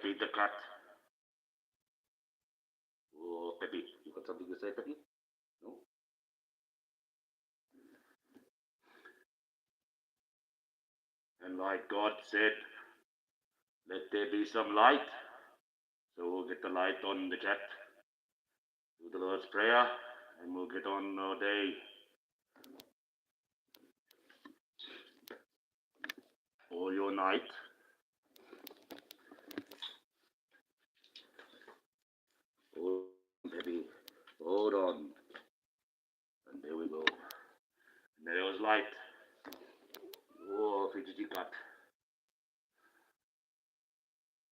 Peppy the cat. Oh, Peppy, you got something to say, Peppy? No? And like God said, let there be some light. So we'll get the light on the chat, do the Lord's Prayer, and we'll get on our day. Or your night. Hold on, baby. Hold on. And there we go. And there was light. Oh, fidgety cat.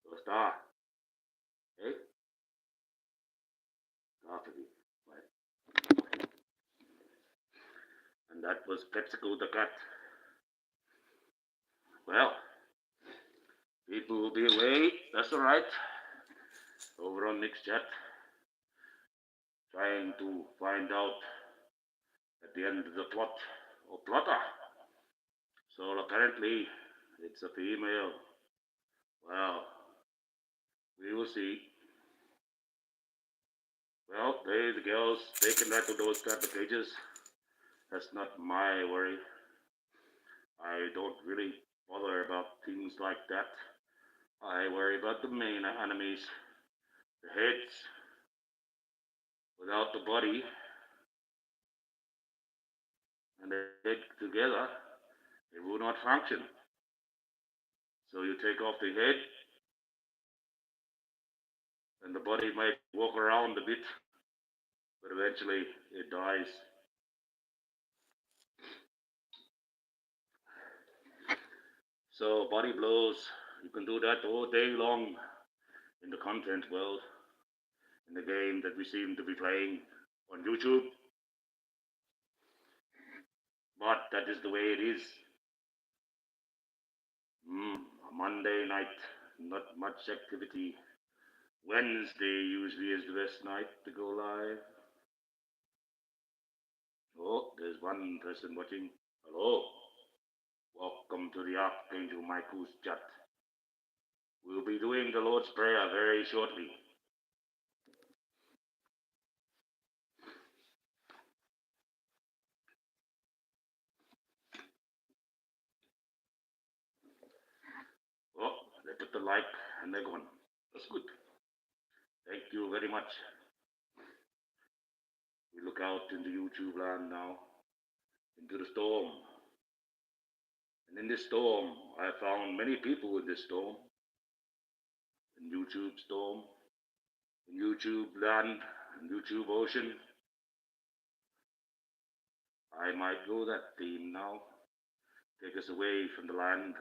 So star. Hey? Star fidgety. Right. And that was Pepsico the cat. Well, people will be away. That's alright. Over on Nick's chat. Trying to find out at the end of the plot or plotter. So apparently it's a female. Well, we will see. Well, they, the girls, they can write to those type of pages. That's not my worry. I don't really bother about things like that. I worry about the main enemies, the heads. Without the body and the head together, it will not function. So you take off the head, and the body might walk around a bit, but eventually it dies. So body blows, you can do that all day long in the content world, in the game that we seem to be playing on YouTube. But that is the way it is. Monday night, not much activity. Wednesday usually is the best night to go live. Oh, there's one person watching. Hello. Welcome to the Archangel Michael's chat. We'll be doing the Lord's Prayer very shortly. Oh, they took the like and they're gone. That's good. Thank you very much. We look out into YouTube land now, into the storm. And in this storm, I found many people in this storm. In YouTube storm, in YouTube land, in YouTube ocean. I might go that theme now. Take us away from the land,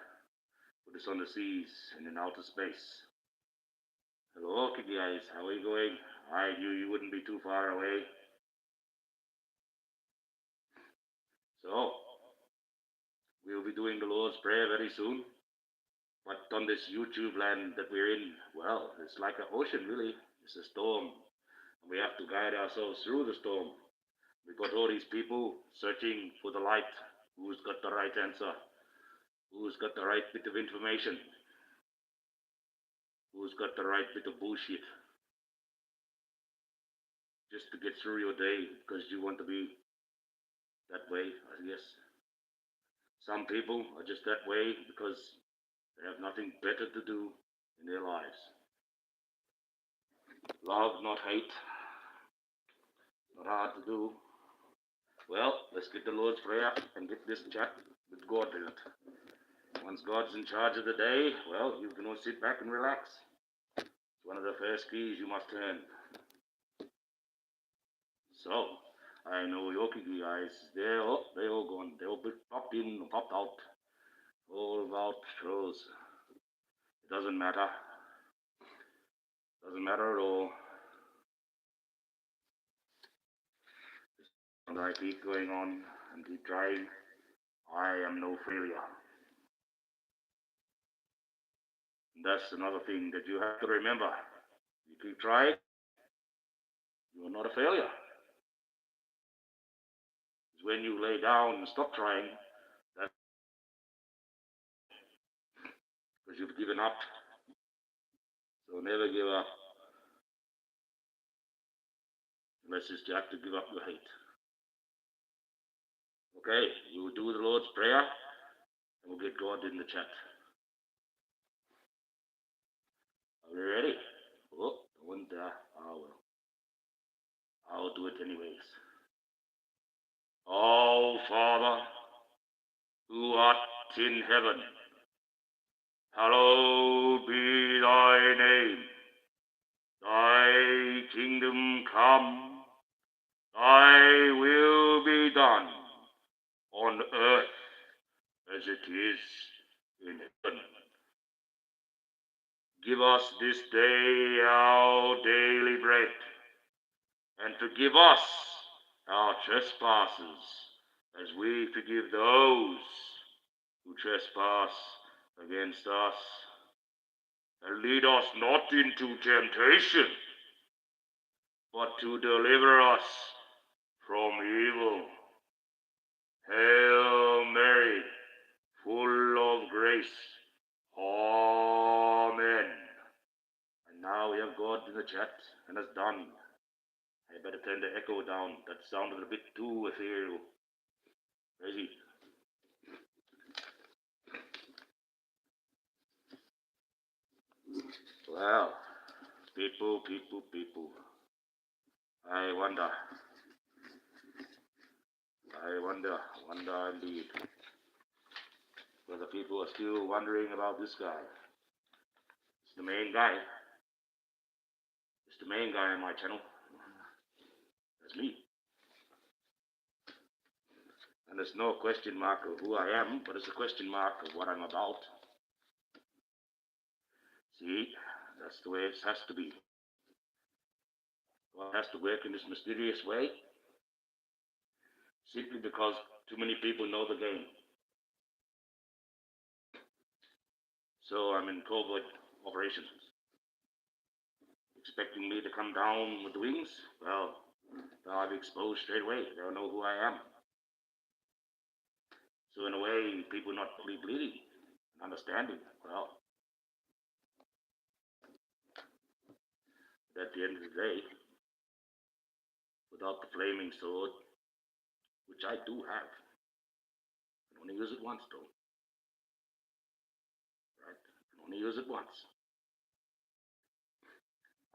put us on the seas and in outer space. Hello, Kiki guys, how are you going? I knew you wouldn't be too far away. So, we'll be doing the Lord's Prayer very soon. But on this YouTube land that we're in, well, it's like an ocean, really. It's a storm. And we have to guide ourselves through the storm. We've got all these people searching for the light. Who's got the right answer? Who's got the right bit of information? Who's got the right bit of bullshit? Just to get through your day because you want to be that way, I guess. Some people are just that way because they have nothing better to do in their lives. Love, not hate. Not hard to do. Well, let's get the Lord's Prayer and get this chat with God in it. Once God's in charge of the day, well, you can all sit back and relax. It's one of the first keys you must learn. So, I know your Kiki guys, they all gone. They all popped in, popped out. All about shows. It doesn't matter. Doesn't matter at all. And I keep going on and keep trying. I am no failure. And that's another thing that you have to remember. You keep trying, you are not a failure. It's when you lay down and stop trying, that's because you've given up. So never give up, unless it's you have to give up your hate. Okay, we will do the Lord's Prayer, and we'll get God in the chat. Are we ready? Oh, I went there. Oh, well. I'll do it anyways. Our Father, who art in heaven, hallowed be thy name. Thy kingdom come, thy will be done, on earth as it is in heaven. Give us this day our daily bread, and forgive us our trespasses, as we forgive those who trespass against us. And lead us not into temptation, but to deliver us from evil. Hail Mary, full of grace. Amen. And now we have God in the chat, and it's done. I better turn the echo down. That sounded a bit too ethereal. Crazy. Well, people. I wonder indeed, whether people are still wondering about this guy. It's the main guy. It's the main guy on my channel. That's me. And there's no question mark of who I am, but it's a question mark of what I'm about. See, that's the way it has to be. God has to work in this mysterious way, simply because too many people know the game. So I'm in covert operations. Expecting me to come down with the wings? Well, I'll be exposed straight away. They'll know who I am. So in a way, people not fully bleeding, understanding. Well, at the end of the day, without the flaming sword, which I do have, I can only use it once though. Right? I can only use it once.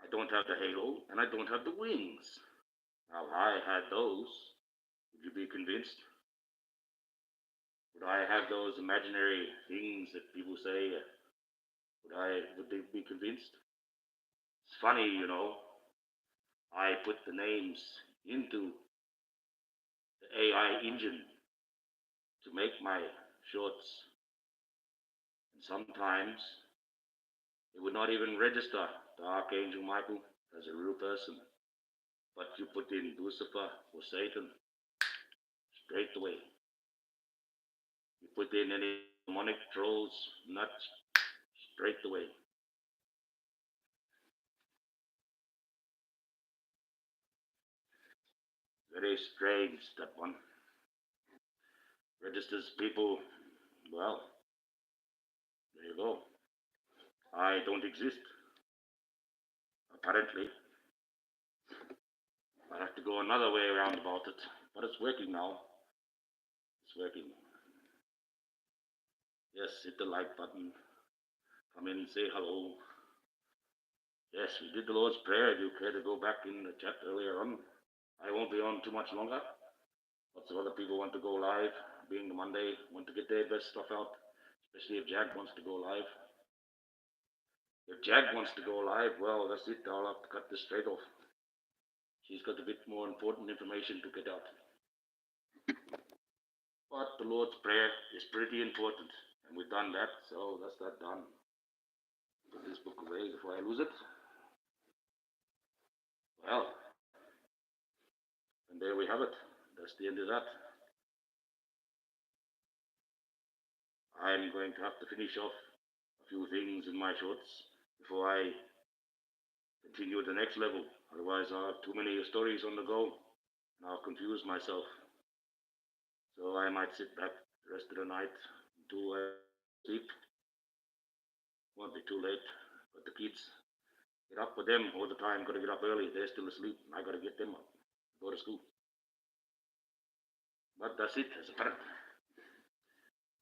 I don't have the halo, and I don't have the wings. Now, if I had those, would you be convinced? Would I have those imaginary things that people say? Would they be convinced? It's funny, you know. I put the names into the AI engine to make my shorts, and sometimes it would not even register the Archangel Michael as a real person. But you put in Lucifer or Satan, straight away. You put in any demonic trolls, nuts, straight away. Very strange, that one. Registers people, well, there you go. I don't exist, apparently. I have to go another way around about it, but it's working now. It's working. Yes, hit the like button. Come in, say hello. Yes, we did the Lord's Prayer. If you care to go back in the chat earlier on, I won't be on too much longer. Lots of other people want to go live, being the Monday, want to get their best stuff out, especially if Jag wants to go live. If Jag wants to go live, well, that's it. I'll have to cut this straight off. She's got a bit more important information to get out. But the Lord's Prayer is pretty important, and we've done that, so that's that done. Put this book away before I lose it. Well, and there we have it. That's the end of that. I'm going to have to finish off a few things in my shorts before I continue to the next level. Otherwise, I'll have too many stories on the go, and I'll confuse myself. So I might sit back the rest of the night until I sleep. Won't be too late, but the kids Get up for them all the time. Got to get up early. They're still asleep. I got to get them up. Go to school. But that's it as a parent.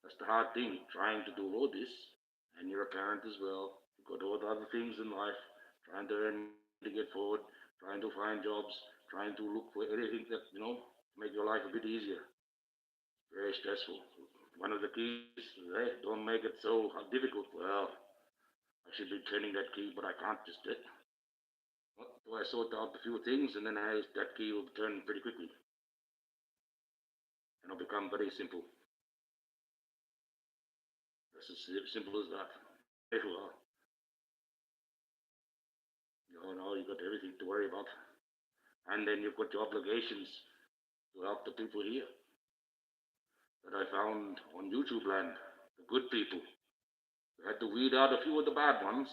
That's the hard thing, trying to do all this, and you're a parent as well. You've got all the other things in life, trying to earn money to get forward, trying to find jobs, trying to look for anything that, make your life a bit easier. Very stressful. One of the keys, don't make it so difficult. Well, I should be turning that key, but I can't just do it. So I sort out a few things, and then that key will turn pretty quickly, and it'll become very simple. That's as simple as that. Well, you got everything to worry about. And then you've got your obligations to help the people here that I found on YouTube land, the good people. We had to weed out a few of the bad ones.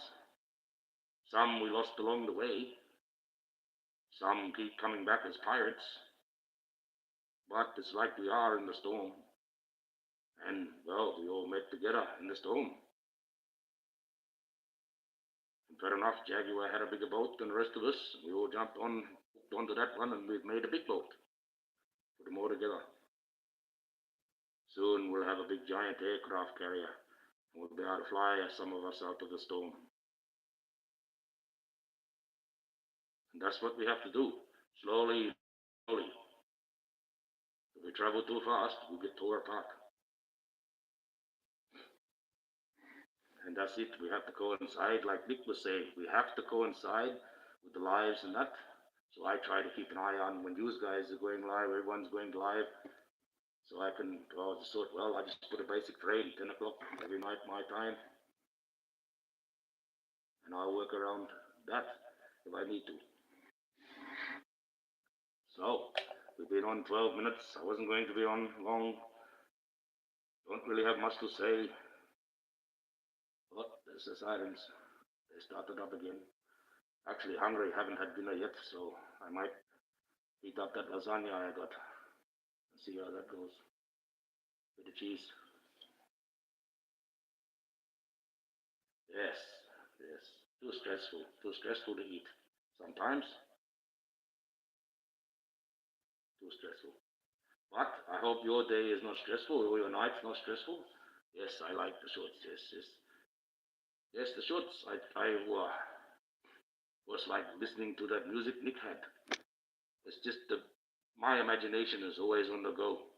Some we lost along the way. Some keep coming back as pirates. But it's like we are in the storm. And, well, we all met together in the storm. And fair enough, Jaguar had a bigger boat than the rest of us. We all jumped on, hooked onto that one, and we've made a big boat. Put them all together. Soon we'll have a big giant aircraft carrier, and we'll be able to fly some of us out of the storm. And that's what we have to do, slowly, slowly. If we travel too fast, we get tore apart. And that's it. We have to coincide, like Nick was saying, we have to coincide with the lives and that. So I try to keep an eye on when you guys are going live, everyone's going live. So I can I just put a basic frame, 10 o'clock every night my time. And I'll work around that if I need to. So, we've been on 12 minutes. I wasn't going to be on long. Don't really have much to say. But there's the sirens. They started up again. Actually, hungry. Haven't had dinner yet, so I might eat up that lasagna I got and see how that goes. With the cheese. Yes, yes. Too stressful. Too stressful to eat. Sometimes, too stressful. But I hope your day is not stressful or your night's not stressful. Yes, I like the shorts. Yes, yes. Yes, the shorts. I was like listening to that music Nick had. It's just my imagination is always on the go.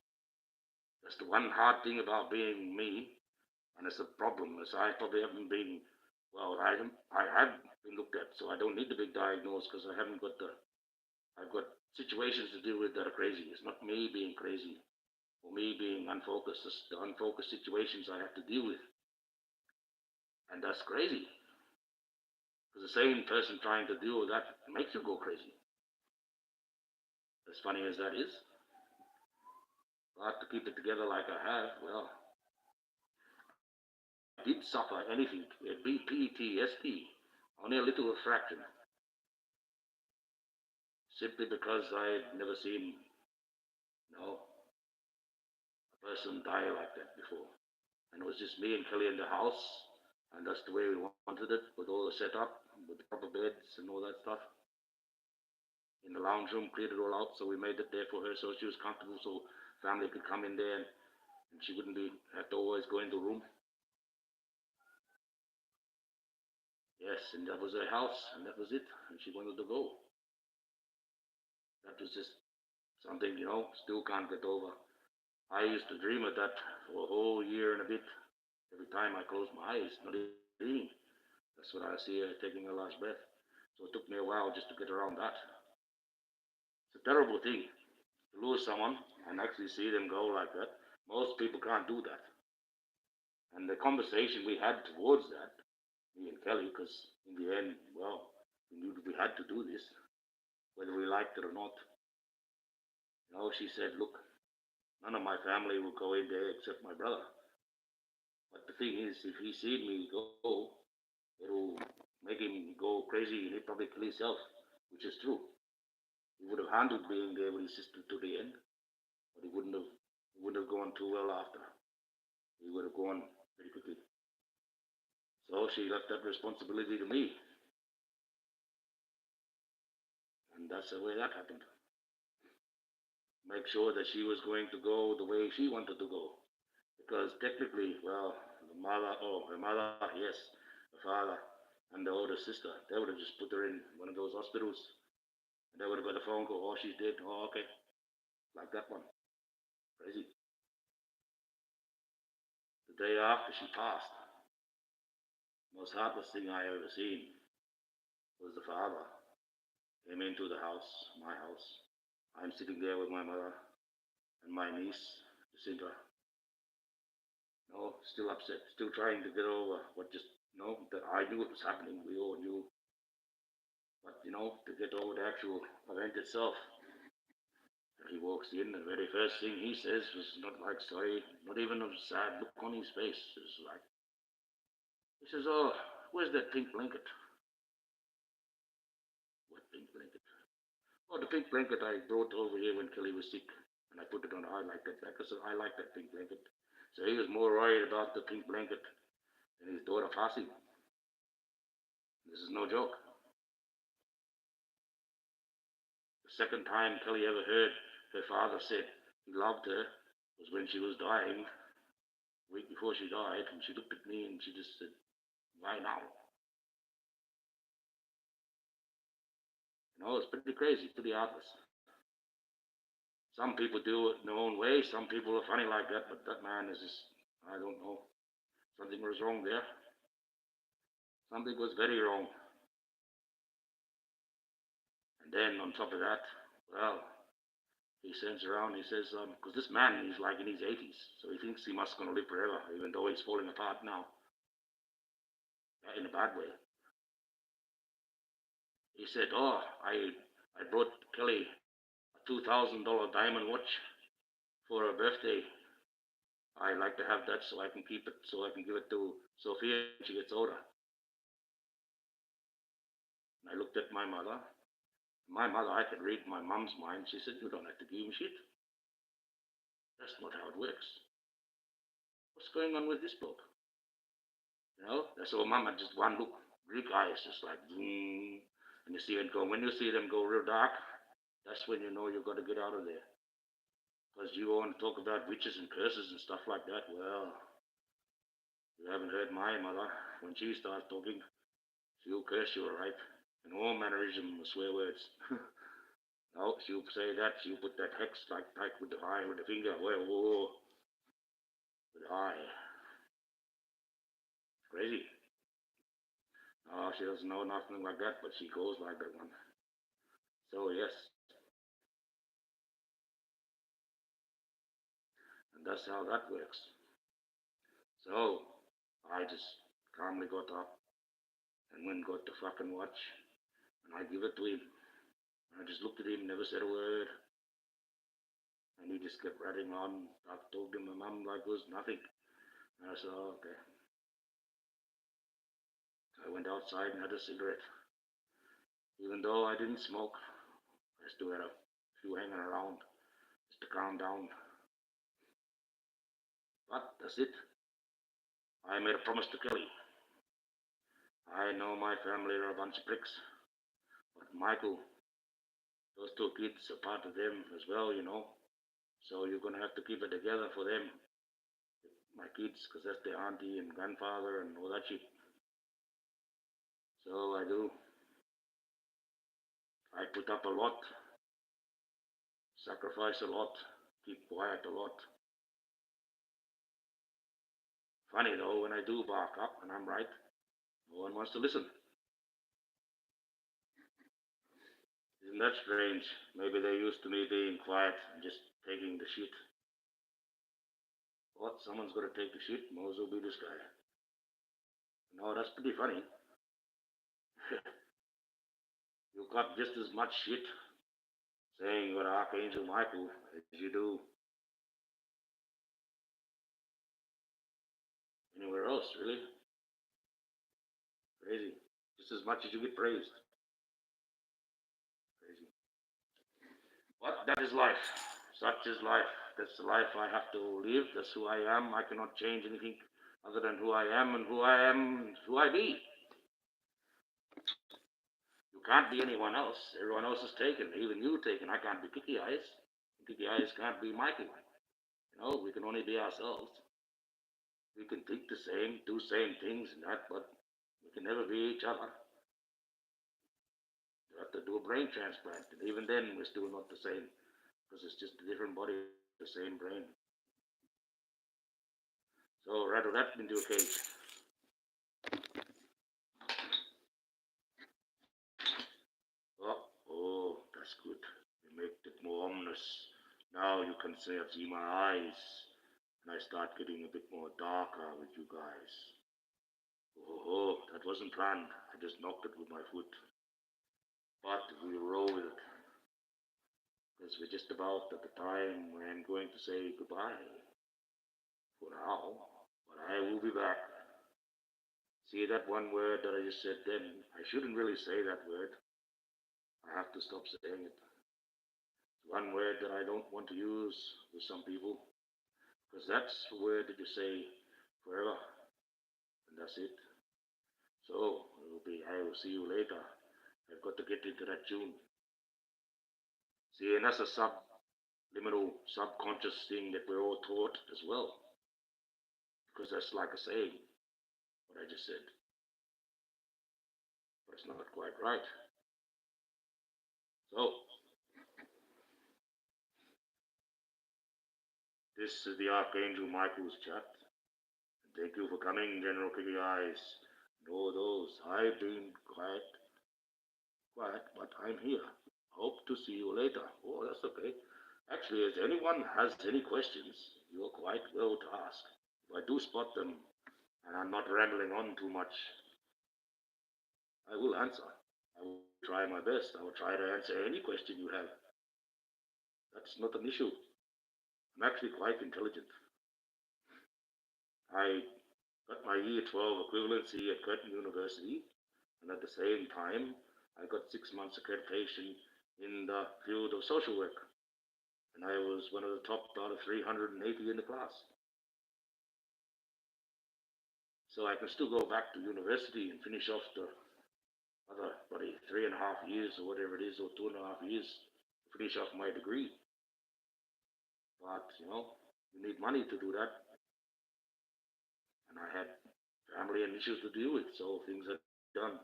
That's the one hard thing about being me, and it's a problem. As I probably haven't been, well, I have been looked at, so I don't need the big diagnose because I haven't got I've got situations to deal with that are crazy. It's not me being crazy or me being unfocused. It's the unfocused situations I have to deal with, and that's crazy. Because the same person trying to deal with that makes you go crazy. As funny as that is, but to keep it together like I have, well, I did suffer anything, be PTSD, only a little fraction, simply because I had never seen, a person die like that before. And it was just me and Kelly in the house, and that's the way we wanted it, with all the setup, with the proper beds and all that stuff. In the lounge room, cleared it all out, so we made it there for her so she was comfortable, so family could come in there and she wouldn't have to always go into the room. Yes, and that was her house, and that was it, and she wanted to go. That was just something, still can't get over. I used to dream of that for a whole year and a bit. Every time I closed my eyes, not even dreaming. That's what I see her taking her last breath. So it took me a while just to get around that. It's a terrible thing to lose someone and actually see them go like that. Most people can't do that. And the conversation we had towards that, me and Kelly, because in the end, well, we knew we had to do this, whether we liked it or not. She said, look, none of my family will go in there except my brother. But the thing is, if he seen me go, it'll make him go crazy and he'd probably kill himself, which is true. He would have handled being there with his sister to the end, but he wouldn't have gone too well after. He would have gone pretty quickly. So she left that responsibility to me. And that's the way that happened. Make sure that she was going to go the way she wanted to go. Because technically, well, the mother, oh, her mother, yes, the father, and the older sister, they would have just put her in one of those hospitals. And they would have got a phone call, oh, she's dead, oh, okay. Like that one. Crazy. The day after she passed, most heartless thing I ever seen was the father came into the house, my house. I'm sitting there with my mother and my niece, Jacinta. No, still upset, still trying to get over what just, that I knew it was happening. We all knew. But, to get over the actual event itself. He walks in, the very first thing he says was not like sorry, not even a sad look on his face. It's like, he says, oh, where's that pink blanket? What pink blanket? Oh, the pink blanket I brought over here when Kelly was sick. And I put it on. I like that blanket. So I like that pink blanket. So he was more worried about the pink blanket than his daughter passing. This is no joke. The second time Kelly ever heard her father say he loved her was when she was dying, a week before she died, and she looked at me and she just said, why now? It's pretty crazy, pretty heartless. Some people do it in their own way. Some people are funny like that, but that man is just, I don't know. Something was wrong there. Something was very wrong. And then on top of that, well, he sends around, he says, because this man, he's like in his 80s, so he thinks he must going to live forever, even though he's falling apart now, in a bad way. He said, oh, I brought Kelly a $2,000 diamond watch for her birthday. I like to have that so I can keep it, so I can give it to Sophia when she gets older. And I looked at my mother. My mother, I could read my mom's mind. She said, you don't have to give him shit. That's not how it works. What's going on with this bloke? That's all mom had just one look. Greek eyes, just like, and you see it go. When you see them go real dark, that's when you know you've got to get out of there. Because you want to talk about witches and curses and stuff like that. Well, you haven't heard my mother. When she starts talking, she'll curse you, all right? And all mannerism of swear words. No, she'll say that. She'll put that hex like with the eye, with the finger. Whoa. With the eye. Crazy. No, she doesn't know nothing like that, but she goes like that one. So, yes. And that's how that works. So, I just calmly got up and went and got the fucking watch, and I give it to him. And I just looked at him, never said a word. And he just kept rattling on. I told him my mum like was nothing. And I said, oh, okay. I went outside and had a cigarette. Even though I didn't smoke, I still had a few hanging around just to calm down. But that's it. I made a promise to Kelly. I know my family are a bunch of pricks. But Michael, those two kids are part of them as well. So you're going to have to keep it together for them. My kids, because that's their auntie and grandfather and all that shit. So I do. I put up a lot, sacrifice a lot, keep quiet a lot. Funny though, when I do bark up and I'm right, no one wants to listen. Isn't that strange? Maybe they're used to me being quiet and just taking the shit. What? Someone's got to take the shit? Mose will be this guy. No, that's pretty funny. You got just as much shit saying you're Archangel Michael as you do anywhere else, really. Crazy. Just as much as you get praised. Crazy. But that is life. Such is life. That's the life I have to live. That's who I am. I cannot change anything other than who I am and who I am and who I be. You can't be anyone else. Everyone else is taken. Even you taken. I can't be Kiki Eyes. Kiki Eyes can't be Michael. We can only be ourselves. We can think the same, do same things and that, but we can never be each other. You have to do a brain transplant, and even then we're still not the same, because it's just a different body, the same brain. So rattle that into a cage. Oh, that's good. You make it more ominous. Now you can see my eyes, and I start getting a bit more darker with you guys. Oh, that wasn't planned. I just knocked it with my foot. But we roll with it, because we're just about at the time when I'm going to say goodbye. For now, but I will be back. See that one word that I just said then? I shouldn't really say that word. I have to stop saying it. It's one word that I don't want to use with some people, because that's the word that you say forever, and that's it. So I will see you later. I've got to get into that tune. See, and that's a subliminal, subconscious thing that we're all taught as well, because that's like a saying, what I just said. But it's not quite right. So, this is the Archangel Michael's chat. Thank you for coming, General Piggy Eyes. Know those. I've been quiet, but I'm here. Hope to see you later. Oh, that's okay. Actually, if anyone has any questions, you're quite well to ask. If I do spot them, and I'm not rambling on too much, I will answer. I will try my best. I will try to answer any question you have. That's not an issue. I'm actually quite intelligent. I got my Year 12 equivalency at Curtin University, and at the same time, I got 6 months accreditation in the field of social work, and I was one of the top out of 380 in the class. So I can still go back to university and finish off the other, 3.5 years or whatever it is, or 2.5 years, to finish off my degree. But, you need money to do that. And I had family and issues to deal with, so things are done.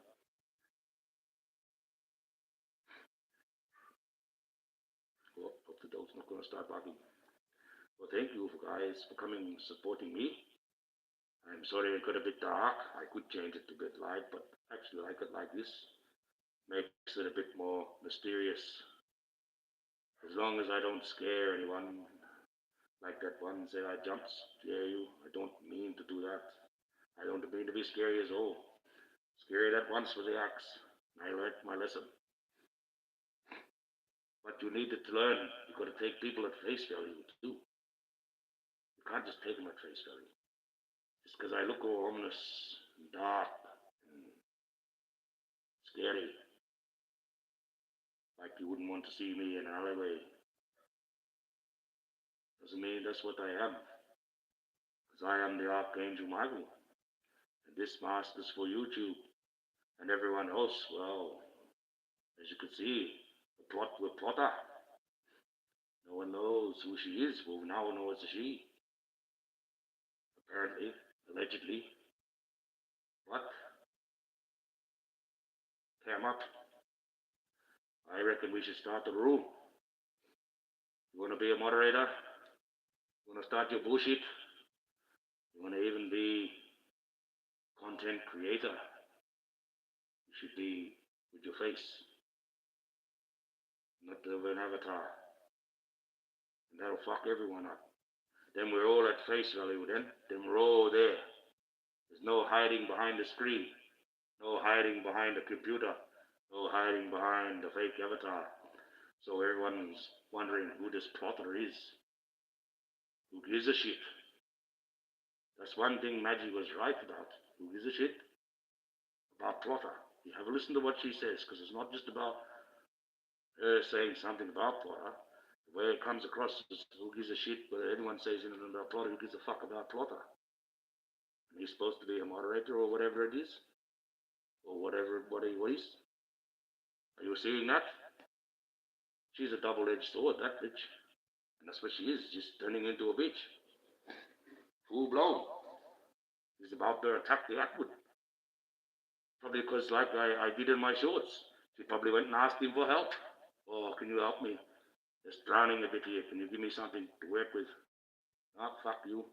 Well, hope the dog's not going to start barking. Well, thank you guys for coming and supporting me. I'm sorry it got a bit dark. I could change it to a bit light, but actually I like it like this. Makes it a bit more mysterious. As long as I don't scare anyone, like that one said I jumped scare you. I don't mean to do that. I don't mean to be scary as all. Scary that once with the axe. I learned my lesson. But you need to learn. You've got to take people at face value too. You can't just take them at face value. Just because I look all ominous and dark and scary, like you wouldn't want to see me in an alleyway, doesn't mean that's what I am. Because I am the Archangel Michael. And this mask is for YouTube. And everyone else, well, as you can see, we're plotter. No one knows who she is. Well, now we know it's a she. Apparently, allegedly. But, cam up. I reckon we should start the room. You want to be a moderator? You want to start your bullshit? You want to even be content creator? You should be with your face, not of an avatar. And that'll fuck everyone up. Then we're all at face value then. Then we're all there. There's no hiding behind the screen. No hiding behind the computer. No hiding behind the fake avatar. So everyone's wondering who this plotter is. Who gives a shit? That's one thing Maggie was right about. Who gives a shit? About plotter. You have to listen to what she says, because it's not just about her saying something about plotter. The way it comes across is who gives a shit whether anyone says anything about plotter, who gives a fuck about plotter? And he's supposed to be a moderator or whatever it is, or whatever what he is. Are you seeing that? She's a double-edged sword, that bitch. And that's what she is, just turning into a bitch. Full blown. She's about to attack the Atwood. Probably because, like I did in my shorts, she probably went and asked him for help. Oh, can you help me? Just drowning a bit here. Can you give me something to work with? Oh, fuck you.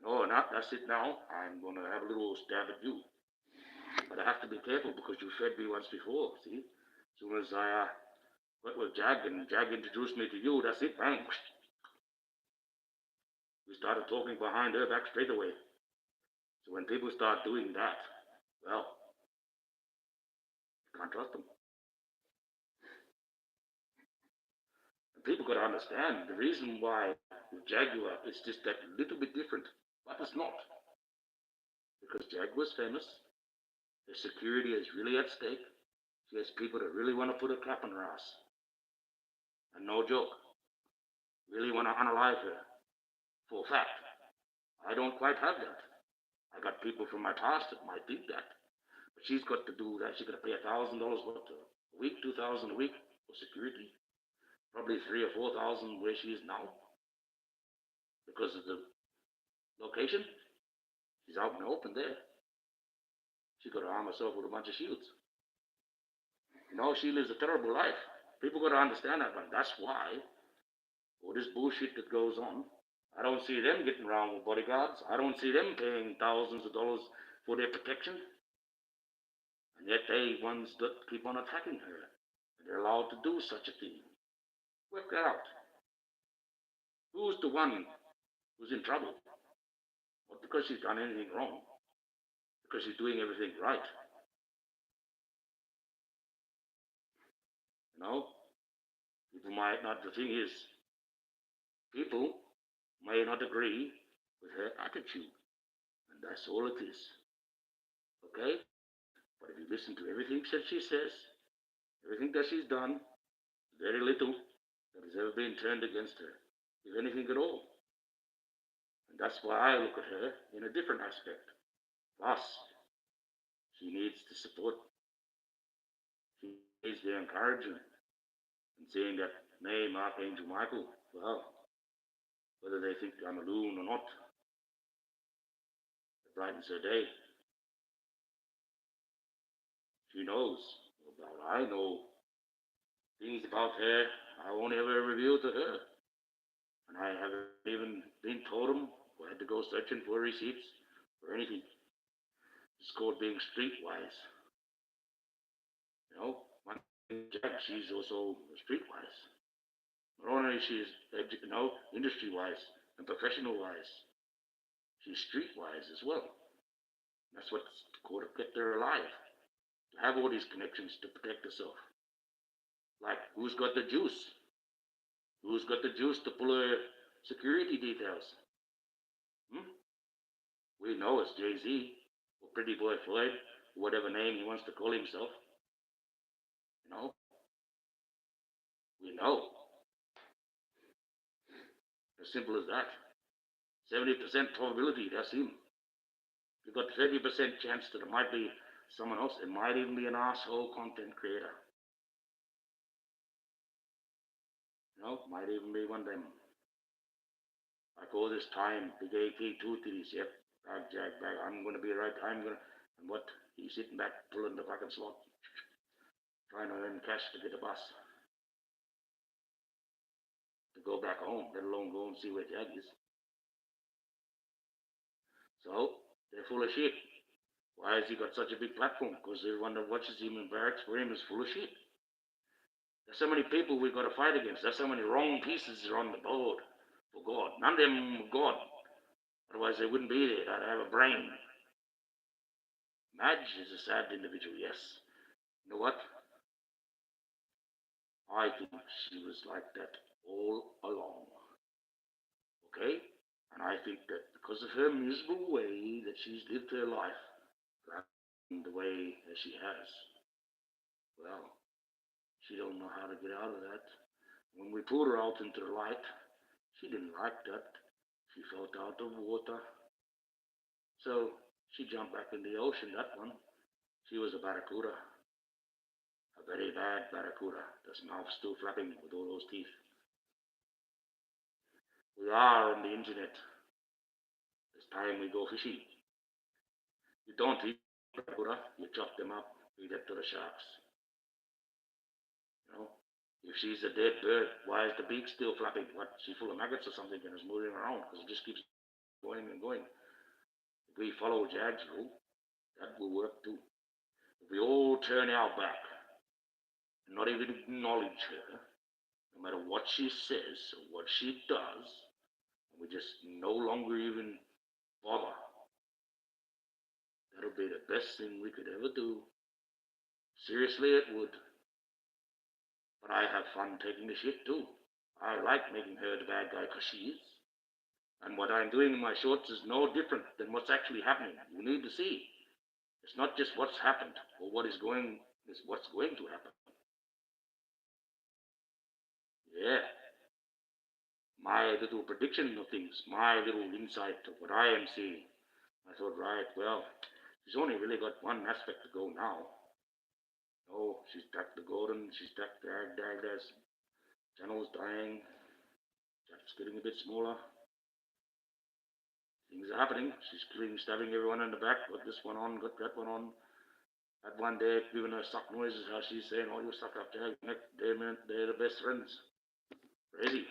No, not. That's it now. I'm going to have a little stab at you. But I have to be careful because you fed me once before, see? As soon as I went with Jag and Jag introduced me to you, that's it, bang. We started talking behind her back straight away. So when people start doing that, well, you can't trust them. And people got to understand the reason why with Jaguar is just that little bit different, but it's not. Because Jaguar's famous, their security is really at stake. She has people that really want to put a cap on her ass. And no joke, really want to unalive her. For a fact, I don't quite have that. I got people from my past that might think that. But she's got to do that. She's got to pay $1,000 what, a week, 2,000 a week for security. Probably 3,000 or 4,000 where she is now. Because of the location. She's out in the open there. She got to arm herself with a bunch of shields. You know, she lives a terrible life. People got to understand that, but that's why all this bullshit that goes on, I don't see them getting around with bodyguards. I don't see them paying thousands of dollars for their protection. And yet they ones that keep on attacking her. And they're allowed to do such a thing. Work that out. Who's the one who's in trouble? Not because she's done anything wrong. Because she's doing everything right. You know? People might not, the thing is, people may not agree with her attitude. And that's all it is. Okay? But if you listen to everything that she says, everything that she's done, very little that has ever been turned against her, if anything at all. And that's why I look at her in a different aspect. Plus, she needs the support. She needs the encouragement. And saying that name, Archangel Michael, well, whether they think I'm a loon or not, it brightens her day. She knows about, I know things about her I won't ever reveal to her. And I haven't even been told them or had to go searching for receipts or anything. It's called being streetwise. You know, my Jack, she's also streetwise. Not only she's, you know, industry-wise and professional-wise, she's streetwise as well. That's what's called to kept her alive. To have all these connections to protect herself. Like, who's got the juice? Who's got the juice to pull her security details? We know it's Jay-Z, or Pretty Boy Floyd, whatever name he wants to call himself. You know? We know. As simple as that. 70% probability, that's him. You've got 30% chance that it might be someone else. It might even be an asshole content creator. You know, might even be one of them. Like all this time, Big AP, 2 titties, yep, Jack, back, I'm going to be right, and what? He's sitting back, pulling the fucking slot, trying to earn cash to get a bus. To go back home, let alone go and see where Jag is. So, they're full of shit. Why has he got such a big platform? Because everyone that watches him in barracks for him is full of shit. There's so many people we've got to fight against. There's so many wrong pieces are on the board for God. None of them God. Otherwise they wouldn't be there. They'd have a brain. Madge is a sad individual, yes. You know what? I think she was like that all along. Okay? And I think that because of her miserable way that she's lived her life, the way that she has, well, she don't know how to get out of that. When we pulled her out into the light, she didn't like that. She felt out of water. So she jumped back in the ocean, that one. She was a barracuda. A very bad barracuda. His mouth still flapping with all those teeth. We are on the internet. It's time we go fishing. You don't eat barracuda, you chop them up, feed it to the sharks. You know, if she's a dead bird, why is the beak still flapping? What, she full of maggots or something and is moving around? Because it just keeps going and going. If we follow Jag's rule, that will work too. If we all turn our back and not even acknowledge her, no matter what she says or what she does, we just no longer even bother, that'll be the best thing we could ever do. Seriously, it would. But I have fun taking the shit too. I like making her the bad guy because she is. And what I'm doing in my shorts is no different than what's actually happening. You need to see. It's not just what's happened or what is going, it's what's going to happen. Yeah. My little prediction of things, my little insight of what I am seeing. I thought, right, well, she's only really got one aspect to go now. Oh, she's tracked the Gordon, she's tracked the Agdagas, Channel's dying, Jack's getting a bit smaller. Things are happening. She's killing, stabbing everyone in the back, got this one on, got that one on. That one day, giving her suck noises, how she's saying, oh, you suck up Jag. Next day, man, they're the best friends. Crazy.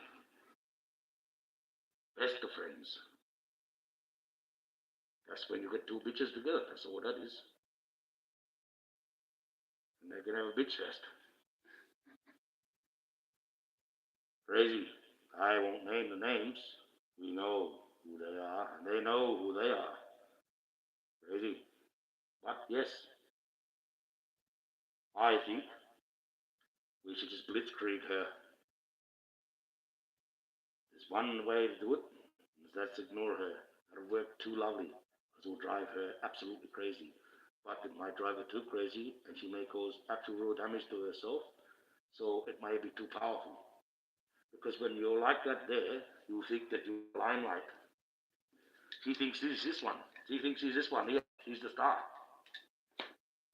Best of friends. That's when you get two bitches together. That's all that is. And they can have a bitch fest. Crazy. I won't name the names. We know who they are, and they know who they are. Crazy. But yes, I think we should just blitzkrieg her. There's one way to do it, and that's ignore her. That'll work too lovely, because it'll drive her absolutely crazy. But it might drive her too crazy, and she may cause actual real damage to herself, so it may be too powerful. Because when you're like that there, you think that you're limelight. She thinks she's this one. She thinks she's this one. Here, she's the star.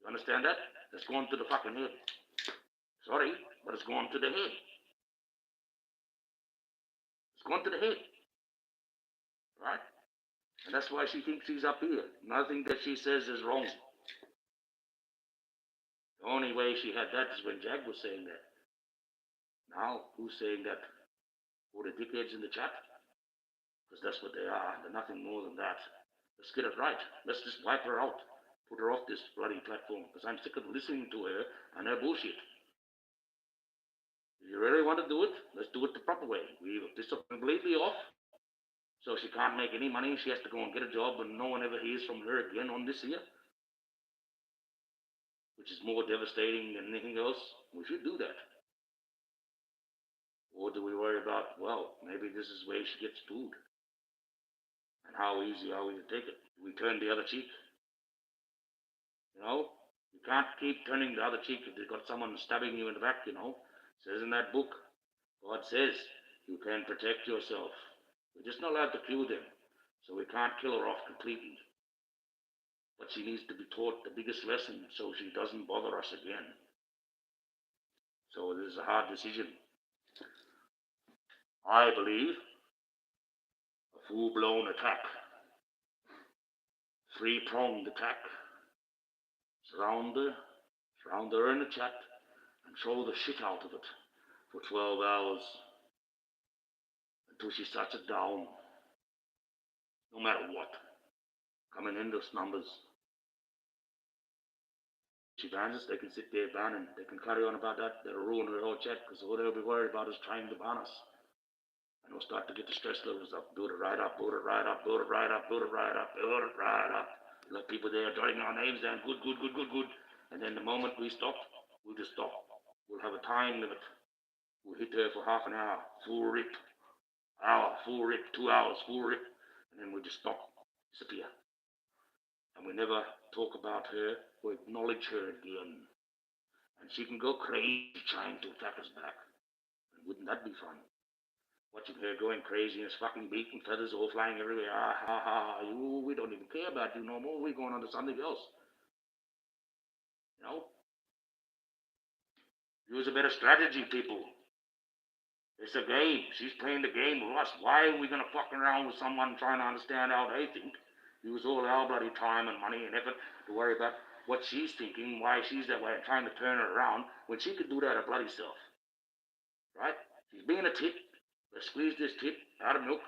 You understand that? It's gone to the fucking head. Sorry, but it's gone to the head. It's gone to the head. Right? And that's why she thinks she's up here. Nothing that she says is wrong. The only way she had that is when Jag was saying that. Now, who's saying that? Who the dickheads in the chat? Because that's what they are. They're nothing more than that. Let's get it right. Let's just wipe her out. Put her off this bloody platform. Because I'm sick of listening to her and her bullshit. If you really want to do it, let's do it the proper way. We piss her completely off. So she can't make any money. She has to go and get a job and no one ever hears from her again on this year. Which is more devastating than anything else. We should do that. Or do we worry about, well, maybe this is where she gets food? And how easy are we to take it? Do we turn the other cheek? You know? You can't keep turning the other cheek if they've got someone stabbing you in the back, you know? It says in that book, God says, you can protect yourself. We're just not allowed to kill them. So we can't kill her off completely. But she needs to be taught the biggest lesson so she doesn't bother us again. So this is a hard decision. I believe a full-blown attack. Three-pronged attack. Surround her in the chat, and throw the shit out of it for 12 hours until she starts it down. No matter what. Coming in those numbers. She bans us, they can sit there banning. They can carry on about that. They'll ruin her whole chat because all they'll be worried about is trying to ban us. And we'll start to get the stress levels up. Build it right up, build it right up, build it right up, build it right up, build it right up. Let people there jotting our names down. Good, good, good, good, good. And then the moment we stop, we'll just stop. We'll have a time limit. We'll hit her for half an hour, full rip. Hour, full rip, 2 hours, full rip. And then we'll just stop, disappear. And we never talk about her or acknowledge her again. And she can go crazy trying to attack us back. And wouldn't that be fun? Watching her going crazy and fucking beak and feathers all flying everywhere. Ah, ha, ha, ha. We don't even care about you no more. We're going on to something else. You know? Use a better strategy, people. It's a game. She's playing the game with us. Why are we going to fuck around with someone trying to understand how they think? Use all our bloody time and money and effort to worry about what she's thinking, why she's that way, and trying to turn her around when she could do that her bloody self. Right? She's being a tit. Let's squeeze this tit out of milk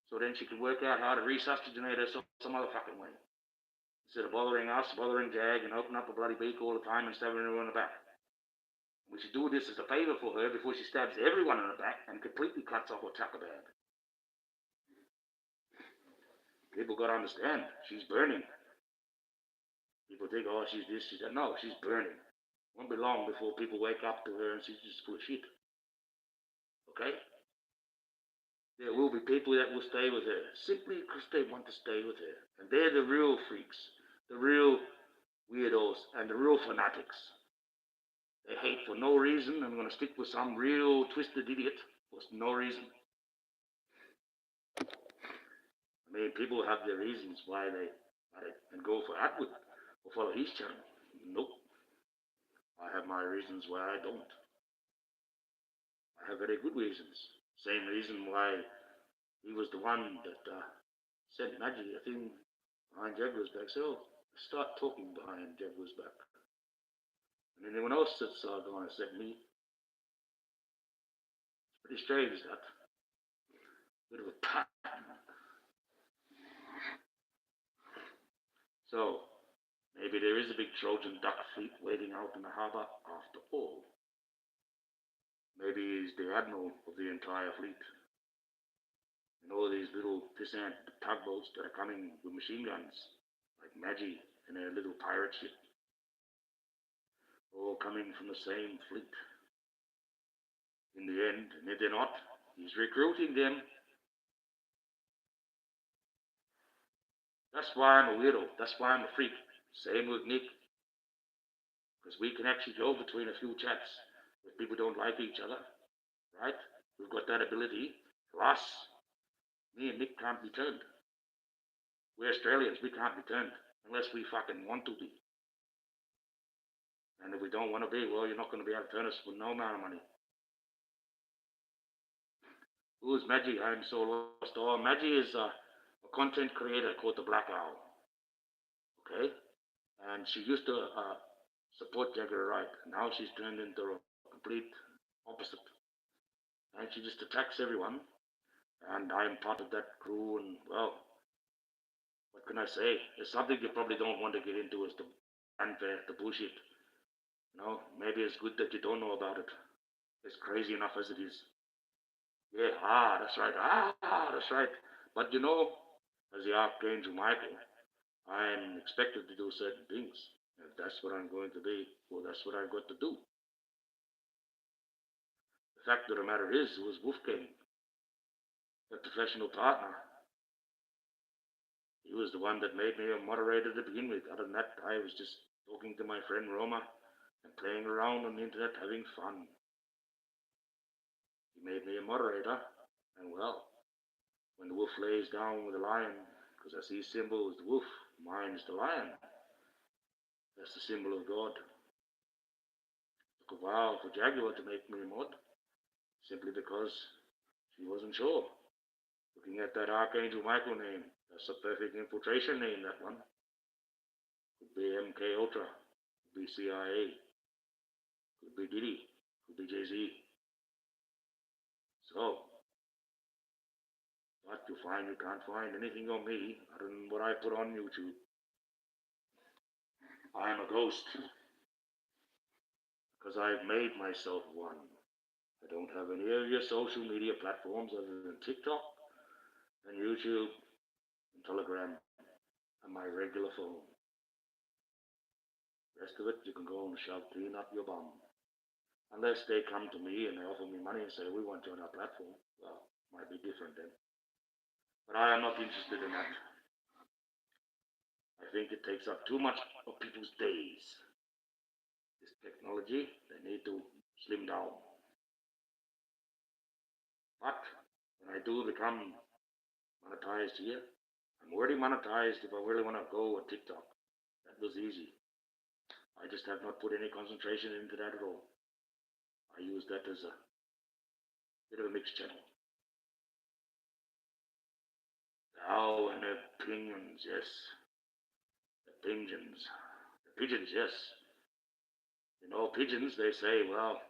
so then she can work out how to resuscitate herself some other fucking way. Instead of bothering us, bothering Jag, and opening up a bloody beak all the time and stabbing her in the back. We should do this as a favour for her before she stabs everyone in the back and completely cuts off her tucker bag. People got to understand, she's burning. People think, oh, she's this, she's that. No, she's burning. Won't be long before people wake up to her and she's just full of shit. Okay? There will be people that will stay with her simply because they want to stay with her. And they're the real freaks, the real weirdos, and the real fanatics. They hate for no reason. I'm going to stick with some real twisted idiot for no reason. I mean, people have their reasons why they and go for Atwood or follow his channel. Nope. I have my reasons why I don't. I have very good reasons. Same reason why he was the one that sent Maggie a thing behind Jaguar's back. So start talking behind Jaguar's back. And anyone else that's going to send me, it's pretty strange that. Bit of a pattern. So, maybe there is a big Trojan duck fleet waiting out in the harbour after all. Maybe he's the admiral of the entire fleet. And all these little pissant tugboats that are coming with machine guns, like Maggie and her little pirate ship, all coming from the same fleet. In the end, and if they're not, he's recruiting them. That's why I'm a weirdo. That's why I'm a freak. Same with Nick. Because we can actually go between a few chats if people don't like each other, right? We've got that ability. For us, me and Nick can't be turned. We're Australians. We can't be turned unless we fucking want to be. And if we don't want to be, well, you're not going to be able to turn us for no amount of money. Who's Maggie? I'm so lost. Oh, Maggie is a content creator called the Black Owl. Okay? And she used to support Jagger Wright. Now she's turned into a complete opposite. And she just attacks everyone. And I'm part of that crew. And, well, what can I say? There's something you probably don't want to get into is the unfair, the bullshit. You know, maybe it's good that you don't know about it. It's crazy enough as it is. Yeah, that's right. That's right. But you know, as the Archangel Michael, I'm expected to do certain things. If that's what I'm going to be, well, that's what I've got to do. The fact of the matter is, it was Wolfgang, a professional partner. He was the one that made me a moderator to begin with. Other than that, I was just talking to my friend Roma and playing around on the internet, having fun. He made me a moderator, and well, when the wolf lays down with the lion, because I see symbol is the wolf, mine is the lion. That's the symbol of God. It took a while for Jaguar to make me a mod, simply because she wasn't sure. Looking at that Archangel Michael name, that's a perfect infiltration name, that one. Could be MK Ultra, could be CIA, could be Diddy, could be Jay-Z. So, but you find you can't find anything on me other than what I put on YouTube. I'm a ghost. Because I've made myself one. I don't have any of your social media platforms other than TikTok and YouTube and Telegram and my regular phone. The rest of it you can go and shove clean up your bum. Unless they come to me and they offer me money and say, we want you on our platform. Well, might be different then. But I am not interested in that. I think it takes up too much of people's days. This technology, they need to slim down. But when I do become monetized here, I'm already monetized if I really want to go with TikTok. That was easy. I just have not put any concentration into that at all. I use that as a bit of a mixed channel. The owl and the penguins, yes. The pigeons. The pigeons, yes. You know, pigeons, they say, well,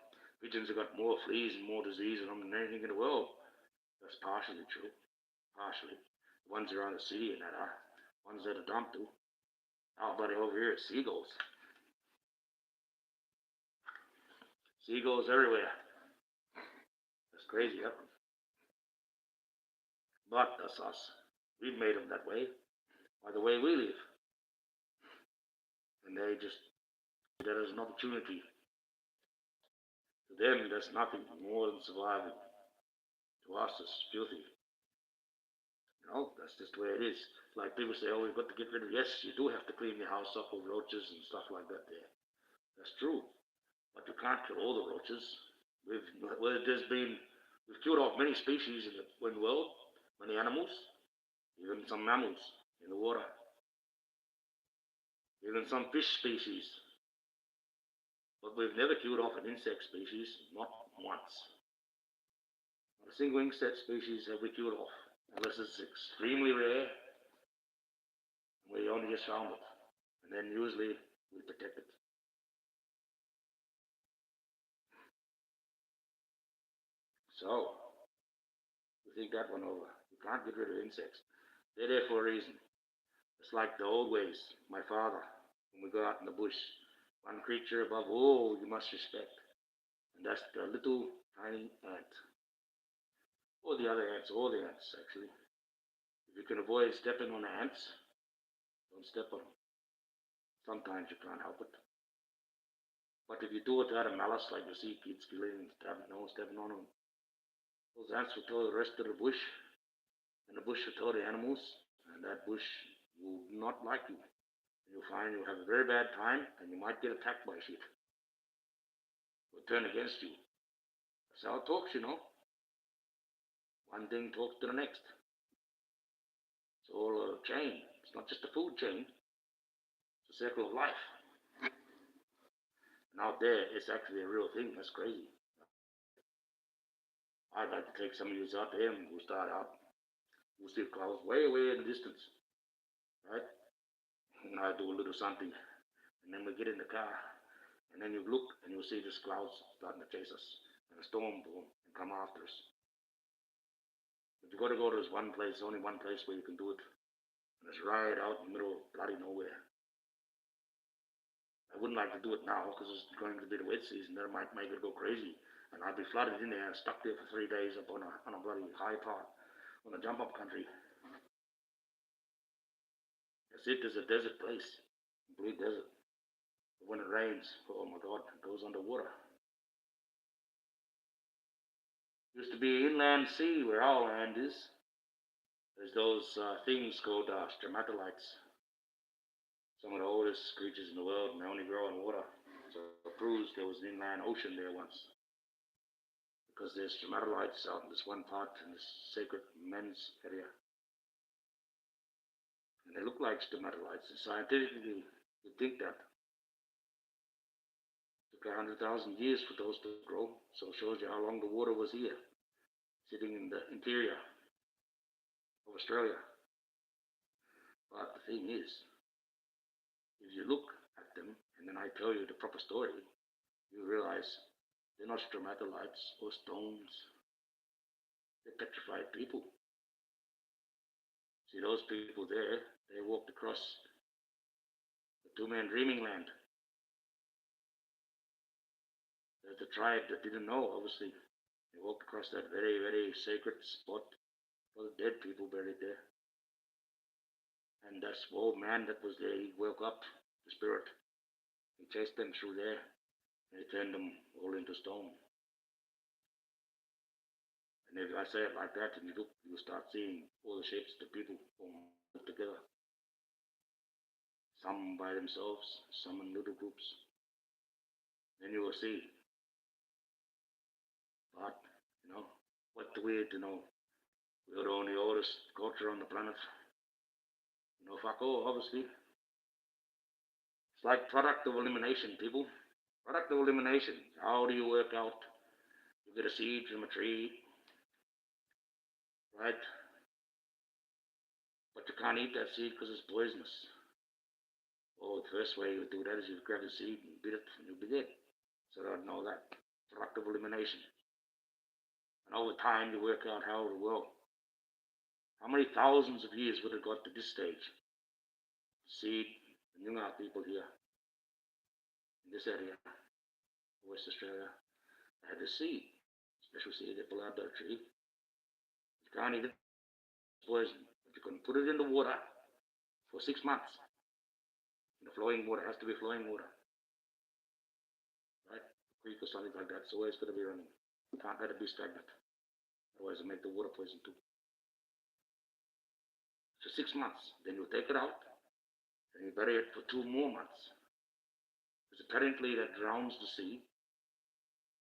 pigeons have got more fleas and more disease in them than anything in the world. That's partially true. Partially. The ones around the city and that are. Ones that are dumped to. Our buddy over here, seagulls. Seagulls everywhere. That's crazy, huh? But that's us. We've made them that way by the way we live. And they just see that as an opportunity. To them, that's nothing more than surviving. To us, it's filthy. You know, that's just the way it is. Like people say, oh, we've got to get rid of. Yes, you do have to clean your house up with roaches and stuff like that. There, that's true. But you can't kill all the roaches. We've we've killed off many species in the world, many animals, even some mammals in the water, even some fish species. But we've never killed off an insect species, not once. Not a single insect species have we killed off, unless it's extremely rare and we only just found it. And then usually we protect it. So, we think that one over. You can't get rid of insects. They're there for a reason. It's like the old ways, my father, when we go out in the bush. One creature above all you must respect, and that's the little tiny ant. Or the other ants, all the ants actually. If you can avoid stepping on the ants, don't step on them. Sometimes you can't help it. But if you do it out of malice, like you see kids killing, stepping on them, those ants will tell the rest of the bush, and the bush will tell the animals, and that bush will not like you. You'll find you'll have a very bad time, and you might get attacked by shit. Will turn against you. That's how it talks, you know. One thing talks to the next. It's all a chain. It's not just a food chain. It's a circle of life. And out there, it's actually a real thing. That's crazy. I'd like to take some of you out there and we'll start out. We'll see clouds way, way in the distance, right? And I do a little something, and then we get in the car, and then you look and you'll see these clouds starting to chase us, and a storm boom and come after us. But you got to go to this one place, only one place where you can do it, and it's right out in the middle of bloody nowhere. I wouldn't like to do it now because it's going to be the wet season. That might make it go crazy, and I'd be flooded in there and stuck there for 3 days up on a bloody high part on the jump up country. That's it. There's a desert place, complete desert. But when it rains, oh my God, it goes underwater. Used to be an inland sea where our land is. There's those things called stromatolites. Some of the oldest creatures in the world, and they only grow in water. So it proves there was an inland ocean there once. Because there's stromatolites out in this one part in this sacred men's area. And they look like stromatolites. And scientifically, you think that. It took 100,000 years for those to grow. So it shows you how long the water was here, sitting in the interior of Australia. But the thing is, if you look at them, and then I tell you the proper story, you realize they're not stromatolites or stones. They're petrified people. See, those people there, they walked across the two-man dreaming land. There's the tribe that didn't know, obviously. They walked across that very, very sacred spot for the dead people buried there. And that old man that was there, he woke up the spirit. He chased them through there, and he turned them all into stone. And if I say it like that, and you look, you start seeing all the shapes of the people all together. Some by themselves, some in little groups. Then you will see. But, you know, what the weird to know. We're the only oldest culture on the planet. You know, fuck all, obviously. It's like product of elimination, people. Product of elimination. How do you work out You get a seed from a tree, right? But you can't eat that seed because it's poisonous. Oh, the first way you would do that is you grab the seed and beat it and you'll be dead. So I don't know that. Productive elimination. And over time you work out how it will. How many thousands of years would it got to this stage? Seed, and young people here in this area, West Australia, they had the seed, special seed they pull out of the tree. You can't eat it, it's poison. But you can put it in the water for 6 months. In the flowing water, it has to be flowing water. Right? Creek or something like that, so it's going to be running. You can't let it be stagnant. Otherwise it'll make the water poison too. So 6 months. Then you take it out and you bury it for 2 more months. Because apparently that drowns the seed,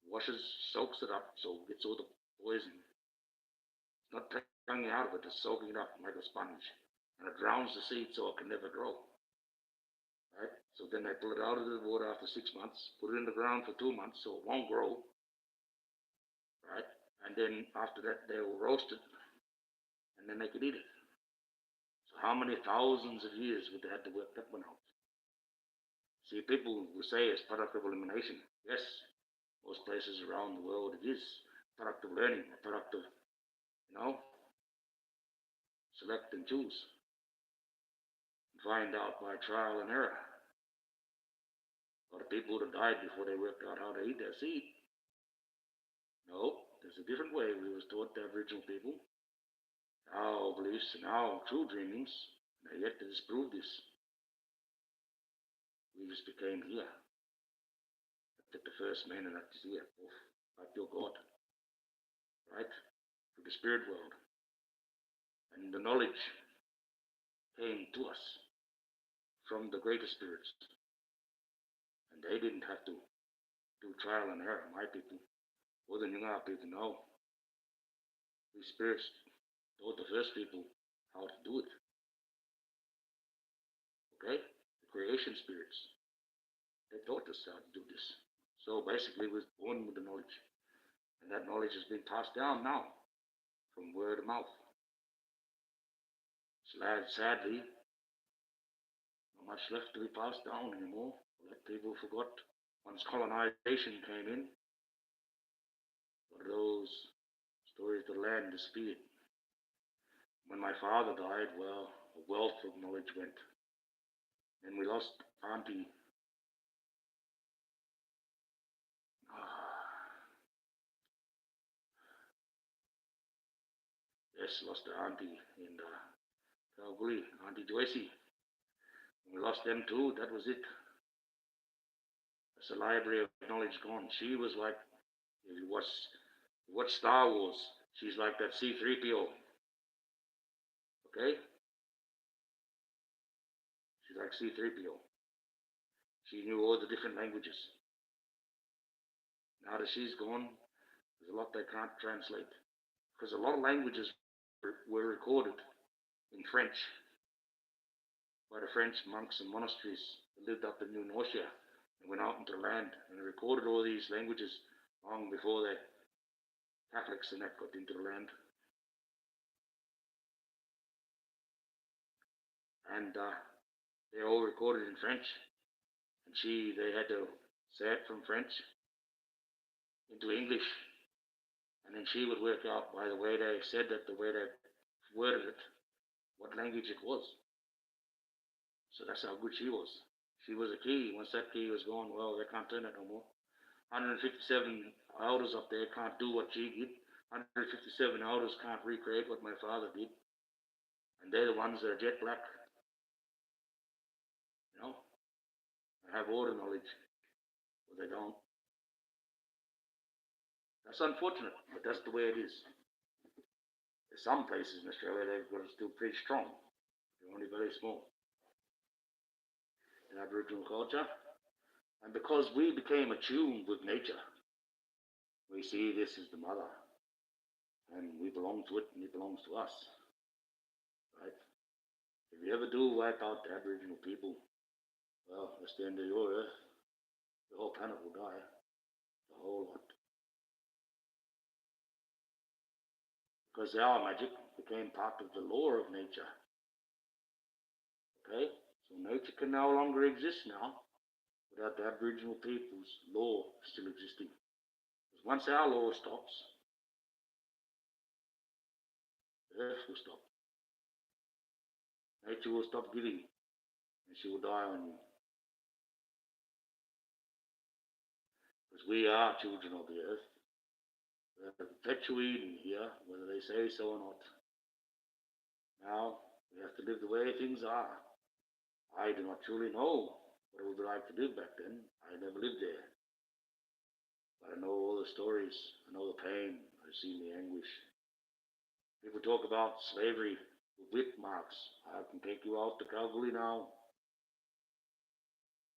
washes, soaks it up, so it gets all the poison. It's not taking out of it, it's soaking it up like a sponge. And it drowns the seed so it can never grow. Right? So then they pull it out of the water after 6 months, put it in the ground for 2 months so it won't grow. Right? And then after that they will roast it and then they could eat it. So how many thousands of years would they have to work that one out? See, people will say it's product of elimination. Yes, most places around the world it is product of learning, a product of, select and choose. And find out by trial and error. A lot of people would have died before they worked out how to eat their seed. No, there's a different way we was taught the Aboriginal people. Our beliefs and our true dreamings, they're yet to disprove this. We just became here. That the first man and that is here, like your God. Right? To the spirit world. And the knowledge came to us from the greater spirits. And they didn't have to do trial and error, my people, or the Noongar people. No. These spirits taught the first people how to do it. Okay? The creation spirits. They taught us how to do this. So basically we was born with the knowledge. And that knowledge has been passed down now from word of mouth. Sadly, not much left to be passed down anymore. That people forgot once colonization came in. But those stories of the land disappeared. When my father died, well, a wealth of knowledge went. And we lost Auntie. Yes, lost the Auntie in Kalgoorlie, Auntie Joycey. We lost them too, that was it. That's a library of knowledge gone. She was like, if you watch Star Wars, she's like that C-3PO. Okay? She's like C-3PO. She knew all the different languages. Now that she's gone, there's a lot they can't translate. Because a lot of languages were recorded in French by the French monks and monasteries that lived up in New Norcia and went out into the land and recorded all these languages long before the Catholics and that got into the land. And they're all recorded in French. And they had to say it from French into English. And then she would work out by the way they said it, the way they worded it, what language it was. So that's how good she was. She was a key. Once that key was gone, well, they can't turn it no more. 157 elders up there can't do what she did. 157 elders can't recreate what my father did. And they're the ones that are jet black. They have all the knowledge, but they don't. That's unfortunate, but that's the way it is. There's some places in Australia they've got it still pretty strong. They're only very small in Aboriginal culture. And because we became attuned with nature, we see this as the mother. And we belong to it and it belongs to us. Right? If you ever do wipe out the Aboriginal people, well, that's the end of your earth. The whole planet will die. The whole lot. because our magic became part of the law of nature. Okay? So nature can no longer exist now without the Aboriginal people's law still existing. Because once our law stops, the earth will stop. Nature will stop giving and she will die on you. Because we are children of the earth. We're perpetual Eden here, whether they say so or not. Now, we have to live the way things are. I do not truly know what it would be like to live back then. I never lived there. But I know all the stories. I know the pain. I've seen the anguish. People talk about slavery with whip marks. I can take you out to Calgary now.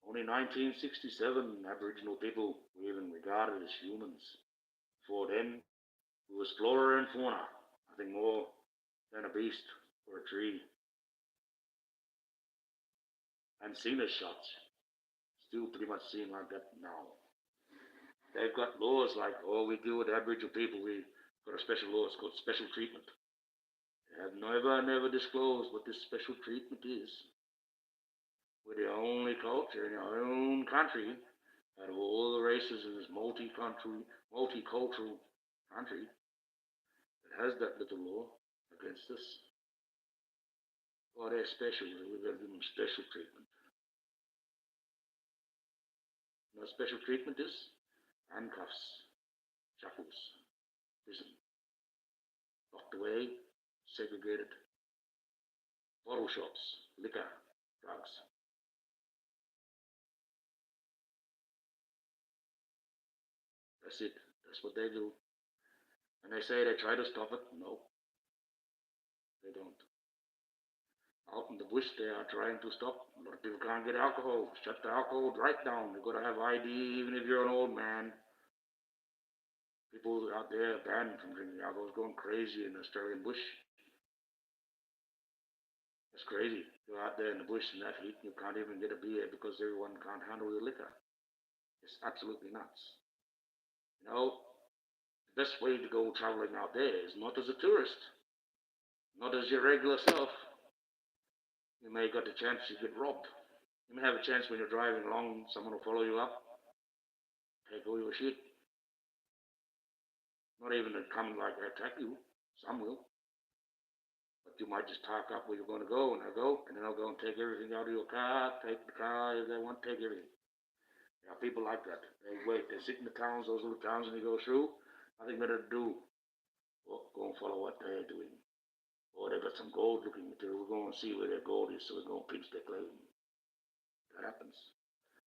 Only 1967 Aboriginal people were even regarded as humans. Before then, we was flora and fauna, nothing more than a beast or a tree. And seen as shots, still pretty much seen like that now. They've got laws like all we do with Aboriginal people, we got a special law, it's called special treatment. They have never disclosed what this special treatment is. We're the only culture in our own country, out of all the races in this multicultural country, that has that little law against us. Oh, they're special, so we've got to give them special treatment. You know what special treatment is? Handcuffs, shackles, prison. Locked away, segregated. Bottle shops, liquor, drugs. That's it. That's what they do. And they say they try to stop it. No, they don't. Out in the bush, they are trying to stop. A lot of people can't get alcohol. Shut the alcohol right down. You've got to have ID even if you're an old man. People out there are banned from drinking alcohol. It's going crazy in the Australian bush. It's crazy. You're out there in the bush in that heat and you can't even get a beer because everyone can't handle the liquor. It's absolutely nuts. You know, the best way to go traveling out there is not as a tourist, not as your regular self. You may got the chance to get robbed. You may have a chance when you're driving along, someone will follow you up, take all your shit. Not even to come like attack you. Some will. But you might just park up where you're going to go, and they'll go, and then they'll go and take everything out of your car, take the car if they want, take everything. There are people like that. They wait. They sit in the towns, those little towns, and they go through. Nothing better to do. Or go and follow what they're doing. Or they've got some gold-looking material. We'll go and see where their gold is, so we'll go and pinch their claim. That happens.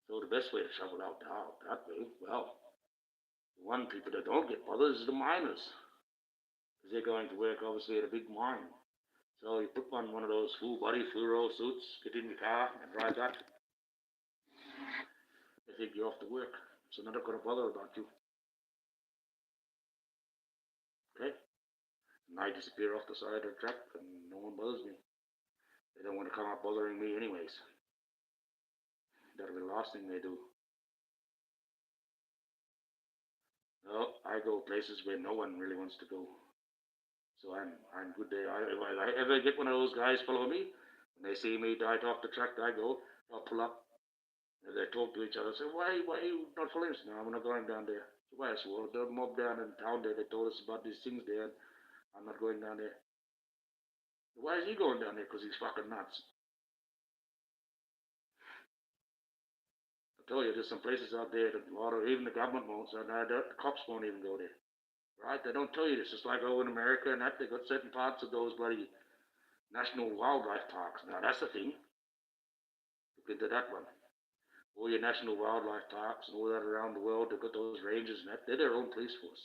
So the best way to travel out that way, well, the one people that don't get bothered is the miners. Because they're going to work, obviously, at a big mine. So you put on one of those full-body fluoro suits, get in your car, and drive that. They think you're off to work, so they're not going to bother about you. Okay? And I disappear off the side of the track, and no one bothers me. They don't want to come up bothering me anyways. That'll be the last thing they do. No, I go places where no one really wants to go. So I'm good there. If I ever get one of those guys follow me, when they see me dive off the track, I go, I'll pull up. If they talk to each other, say, why are you not following us? No, we're not going down there. So why? So, well, the mob down in town there, they told us about these things there, and I'm not going down there. So why is he going down there? Because he's fucking nuts. I tell you, there's some places out there that a lot of, even the government won't, so the cops won't even go there. Right? They don't tell you this. It's like over in America and that, they got certain parts of those bloody national wildlife parks. Now, that's the thing. Look into that one. All your national wildlife parks and all that around the world, they've got those rangers and that. They're their own police force.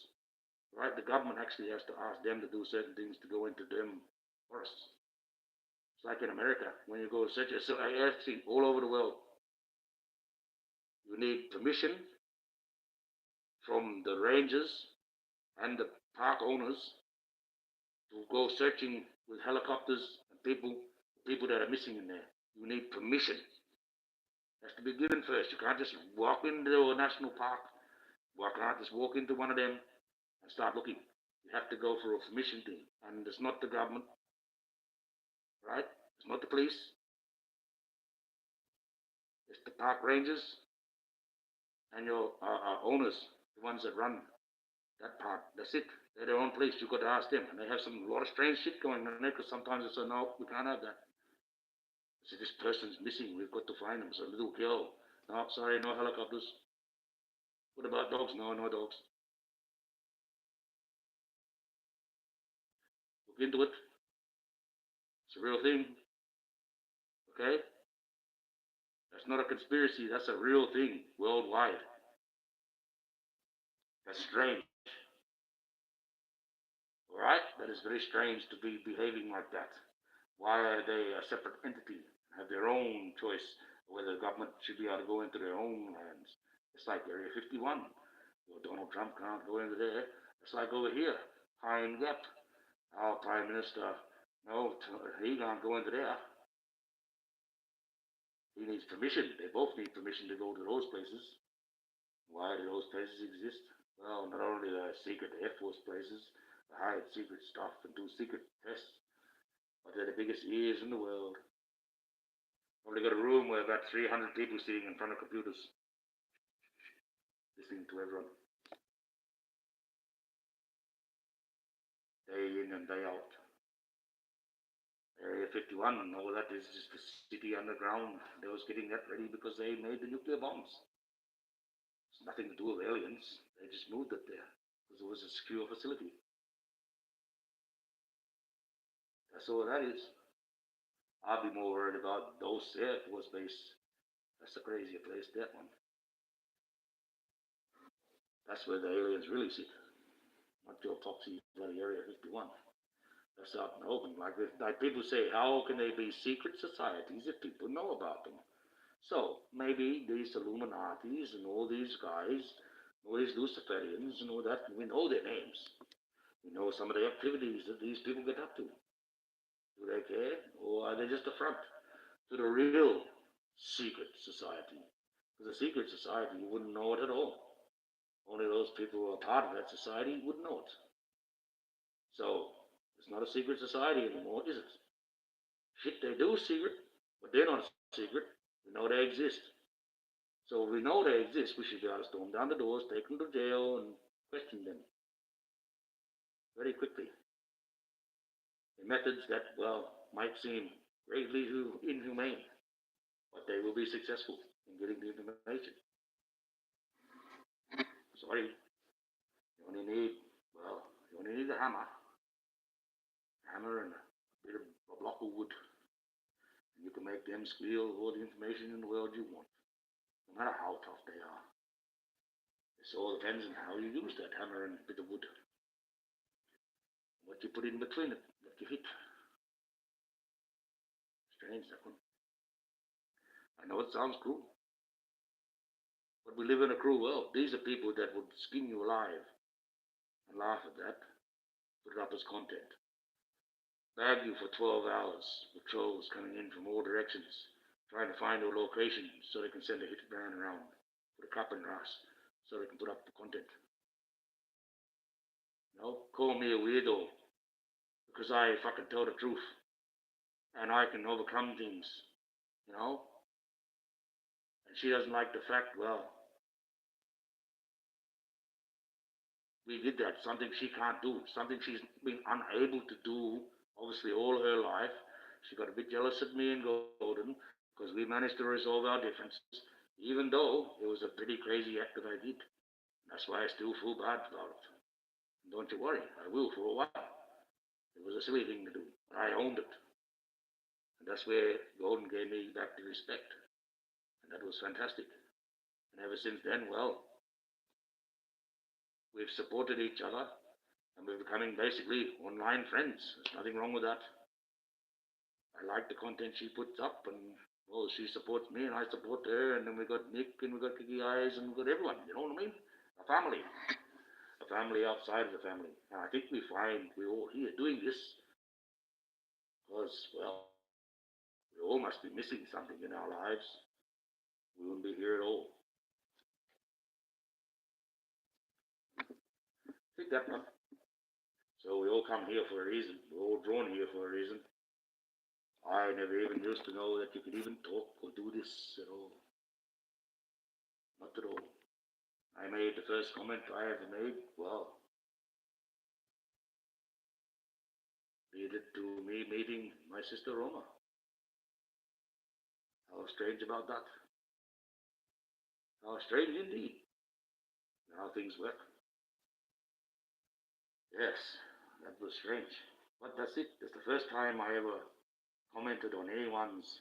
Right? The government actually has to ask them to do certain things to go into them forests. It's like in America, when you go such a, actually all over the world, you need permission from the rangers and the park owners to go searching with helicopters and people that are missing in there. You need permission. It has to be given first. You can't just walk into a national park. You can't just walk into one of them and start looking. You have to go for a permission thing. And it's not the government, right? It's not the police. It's the park rangers and your owners, the ones that run that part. That's it. They're their own police. You've got to ask them. And they have some a lot of strange shit going on there because sometimes they say, no, we can't have that. So this person's missing. We've got to find them. It's a little girl. No, sorry, no helicopters. What about dogs? No, no dogs. Look into it. It's a real thing. Okay? That's not a conspiracy. That's a real thing worldwide. That's strange. All right? That is very strange to be behaving like that. Why are they a separate entity? Have their own choice whether the government should be able to go into their own lands. It's like Area 51. Well, Donald Trump can't go into there. It's like over here, Pine Gap. Our Prime Minister, no, he can't go into there. He needs permission. They both need permission to go to those places. Why do those places exist? Well, not only the secret Air Force places, they hide secret stuff and do secret tests, but they're the biggest ears in the world. Probably got a room where about 300 people sitting in front of computers, listening to everyone, day in and day out. Area 51, all that is just the city underground. They was getting that ready because they made the nuclear bombs. It's nothing to do with aliens. They just moved it there because it was a secure facility. That's all that is. I'd be more worried about those Air Force Base. That's a crazier place, that one. That's where the aliens really sit. Not your Foxy bloody Area 51. That's out in the open. Like people say, how can they be secret societies if people know about them? So maybe these Illuminatis and all these guys, all these Luciferians and all that, we know their names. We know some of the activities that these people get up to. Do they care? Or are they just a front to the real secret society? Because a secret society, you wouldn't know it at all. Only those people who are part of that society would know it. So it's not a secret society anymore, is it? Shit, they do secret, but they're not secret. We know they exist. So if we know they exist, we should be able to storm down the doors, take them to jail, and question them very quickly. In methods that, well, might seem greatly inhumane, but they will be successful in getting the information. Sorry, you only need, well, you only need a hammer and a bit of a block of wood. And you can make them squeal all the information in the world you want, no matter how tough they are. It all depends on how you use that hammer and bit of wood. What you put in between it, what you hit. Strange, that one. I know it sounds cruel, but we live in a cruel world. These are people that would skin you alive and laugh at that, put it up as content. Bag you for 12 hours with trolls coming in from all directions, trying to find your location so they can send a hitman around, put a cop in your ass so they can put up the content. You know, call me a weirdo because I fucking tell the truth and I can overcome things, you know? And she doesn't like the fact, well, we did that, something she can't do, something she's been unable to do, obviously, all her life. She got a bit jealous of me and Golden because we managed to resolve our differences, even though it was a pretty crazy act that I did. That's why I still feel bad about it. Don't you worry, I will for a while. It was a silly thing to do, but I owned it. And that's where Golden gave me back the respect. And that was fantastic. And ever since then, well, we've supported each other and we're becoming basically online friends. There's nothing wrong with that. I like the content she puts up, and well, she supports me and I support her, and then we got Nick and we got Kiki Eyes and we got everyone. You know what I mean? A family outside of the family. And I think we find we're all here doing this because, well, we all must be missing something in our lives. We wouldn't be here at all. Think that one. So we all come here for a reason. We're all drawn here for a reason. I never even used to know that you could even talk or do this at all. Not at all. I made the first comment I ever made. Well, leaded to me meeting my sister Roma. How strange about that. How strange indeed. How things work. Yes, that was strange. But that's it. That's the first time I ever commented on anyone's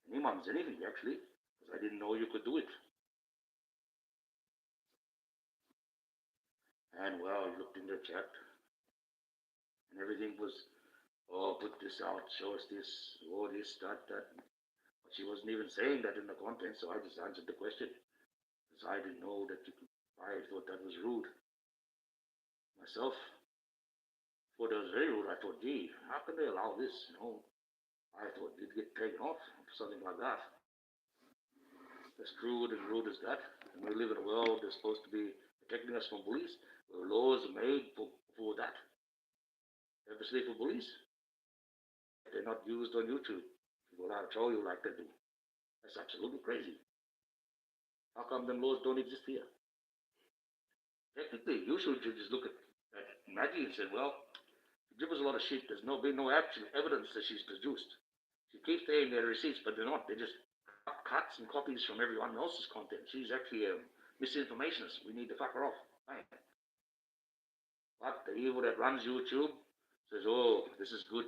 anything actually, because I didn't know you could do it. And well, I looked in the chat, and everything was, oh, put this out, show us this, oh, this, that. But she wasn't even saying that in the content, so I just answered the question, because I didn't know that you could. I thought that was rude myself. I thought that was very rude. I thought, gee, how can they allow this? I thought it'd get taken off for something like that. As crude and rude as that. And we live in a world that's supposed to be protecting us from bullies, where laws are made for that. Especially for bullies. They're not used on YouTube. People will troll you like they do. That's absolutely crazy. How come them laws don't exist here? Technically, you should just look at Maggie and say, well, she gives us a lot of shit. There's been no actual evidence that she's produced. She keeps saying they're receipts, but they're not. They're just cuts and copies from everyone else's content. She's actually a misinformationist. We need to fuck her off. Right? But the evil that runs YouTube says, oh, this is good.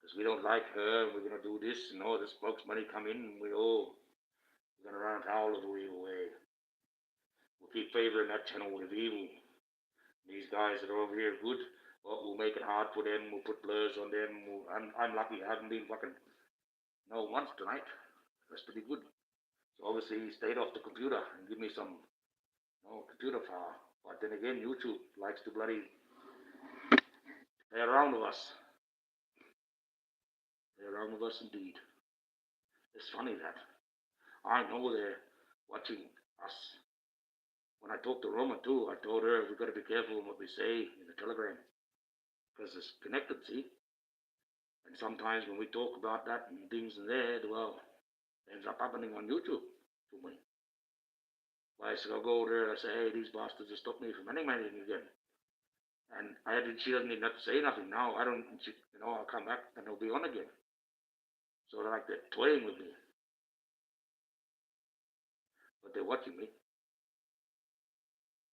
Because we don't like her, we're going to do this, and all this folks' money come in, and we're going to run afoul of the evil way. We'll keep favoring that channel with evil. These guys that are over here good, well, we'll make it hard for them, we'll put blurs on them. I'm lucky I haven't been fucking once tonight. That's pretty good. So obviously he stayed off the computer and give me some computer power. But then again, YouTube likes to bloody play around with us. Play around with us indeed. It's funny that I know they're watching us. When I talked to Roma too, I told her we've got to be careful in what we say in the Telegram. Because it's connected, see? And sometimes when we talk about that and things in there, well, it ends up happening on YouTube to me. I said, I'll go over there and I say, hey, these bastards have stopped me from anything again. And she doesn't even have to say nothing now. I'll come back and they'll be on again. So they're toying with me. But they're watching me.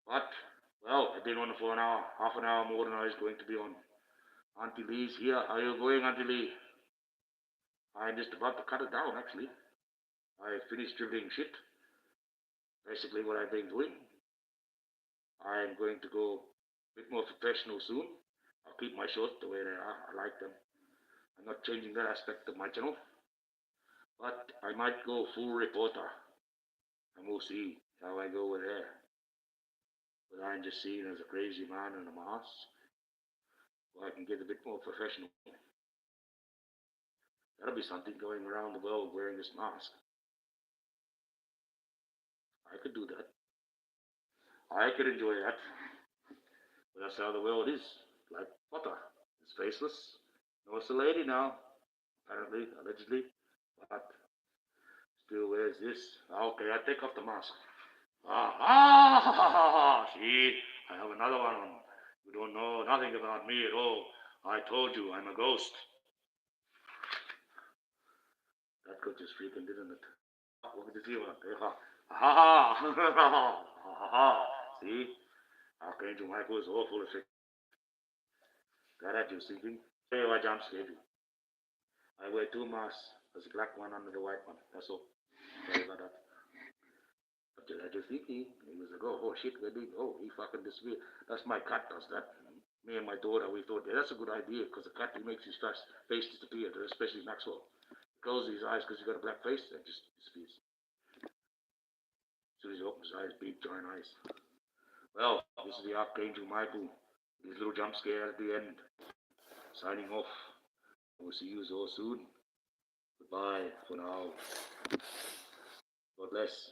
But, well, I've been on for an hour, half an hour more than I was going to be on. Auntie Lee's here. How are you going, Auntie Lee? I'm just about to cut it down, actually. I finished dribbling shit. Basically what I've been doing. I'm going to go a bit more professional soon. I'll keep my shorts the way they are. I like them. I'm not changing that aspect of my channel. But I might go full reporter. And we'll see how I go with that. But I'm just seen as a crazy man in a mask. So I can get a bit more professional. That'll be something, going around the world wearing this mask. I could do that. I could enjoy that. But that's how the world is. Like Potter. It's faceless. No, it's a lady now. Apparently, allegedly. But still wears this. Okay, I take off the mask. See, I have another one on. You don't know nothing about me at all. I told you I'm a ghost. That got just freaking, didn't it? Look at the view. See? Archangel Michael is awful effect. Got at you, sleeping. Hey, I jump scared you. I wear two masks. There's a black one under the white one. That's all. Sorry about that. But I just thinking, he was like, oh shit, where did he fucking disappeared. That's my cat does that. Me and my daughter, we thought, yeah, that's a good idea, because the cat, he makes his face disappear, especially Maxwell. He closes his eyes because he's got a black face, and just disappears. As soon as he opens his eyes, big giant eyes. Well, this is the Archangel Michael, his little jump scare at the end. Signing off. We'll see you all soon. Goodbye for now. God bless.